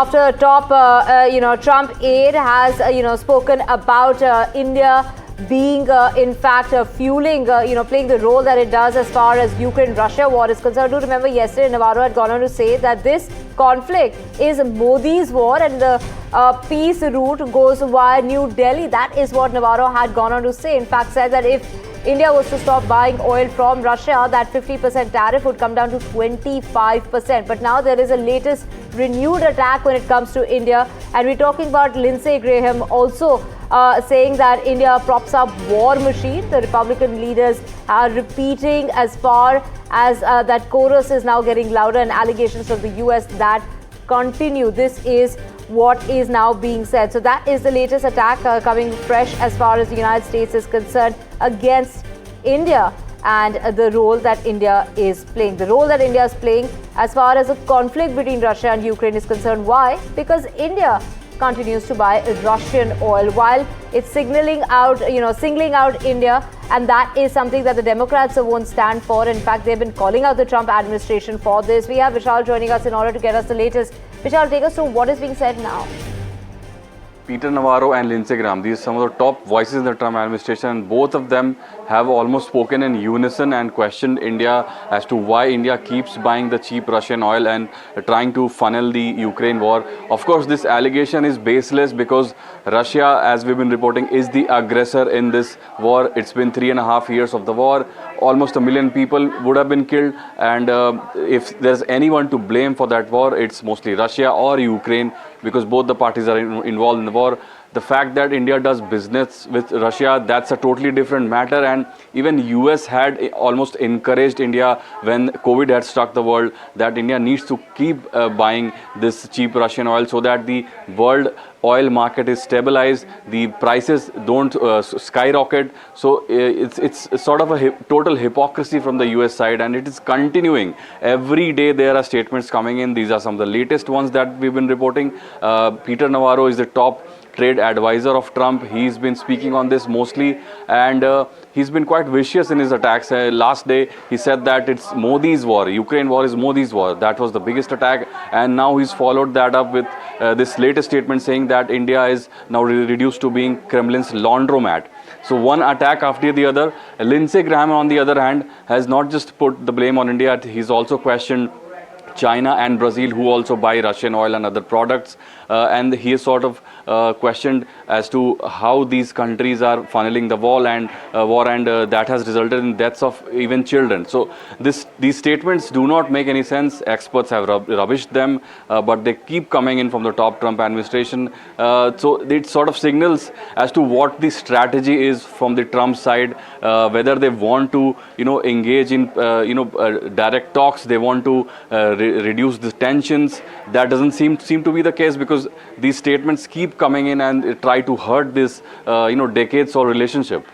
After top, Trump aide has, spoken about India being, in fact, fueling, playing the role that it does as far as Ukraine-Russia war is concerned. Do remember yesterday Navarro had gone on to say that this conflict is Modi's war and the peace route goes via New Delhi. That is what Navarro had gone on to say. In fact, said that if India was to stop buying oil from Russia, that 50% tariff would come down to 25%. But now there is a latest renewed attack when it comes to India. And we're talking about Lindsey Graham also saying that India props up war machine. The Republican leaders are repeating as far as that chorus is now getting louder, and allegations from the US that continue. This is what is now being said. So that is the latest attack coming fresh as far as the United States is concerned against India and the role that India is playing. The role that India is playing as far as the conflict between Russia and Ukraine is concerned. Why? Because India continues to buy Russian oil while it's singling out India, and that is something that the Democrats won't stand for. In fact, they've been calling out the Trump administration for this. We have Vishal joining us in order to get us the latest. Vishal, take us through what is being said now. Peter Navarro and Lindsey Graham, these are some of the top voices in the Trump administration, and both of them have almost spoken in unison and questioned India as to why India keeps buying the cheap Russian oil and trying to funnel the Ukraine war. Of course, this allegation is baseless because Russia, as we've been reporting, is the aggressor in this war. It's been 3.5 years of the war. Almost 1 million people would have been killed, and if there's anyone to blame for that war, it's mostly Russia or Ukraine, because both the parties are involved in the war. The fact that India does business with Russia, that's a totally different matter, and even US had almost encouraged India when COVID had struck the world that India needs to keep buying this cheap Russian oil so that the world oil market is stabilized, the prices don't skyrocket. So it's sort of a total hypocrisy from the US side, and it is continuing. Every day there are statements coming in. These are some of the latest ones that we've been reporting. Peter Navarro is the top trade advisor of Trump. He's been speaking on this mostly, and he's been quite vicious in his attacks. Last day he said that it's Modi's war, Ukraine war is Modi's war. That was the biggest attack, and now he's followed that up with this latest statement saying that India is now reduced to being Kremlin's laundromat. So one attack after the other. Lindsey Graham, on the other hand, has not just put the blame on India, he's also questioned China and Brazil, who also buy Russian oil and other products, and he is sort of questioned as to how these countries are funneling the war, and that has resulted in deaths of even children. So these statements do not make any sense. Experts have rubbished them, but they keep coming in from the top Trump administration. So it sort of signals as to what the strategy is from the Trump side, whether they want to engage in direct talks, they want to reduce the tensions. That doesn't seem to be the case, because these statements keep coming in and try to hurt this decades-old relationship.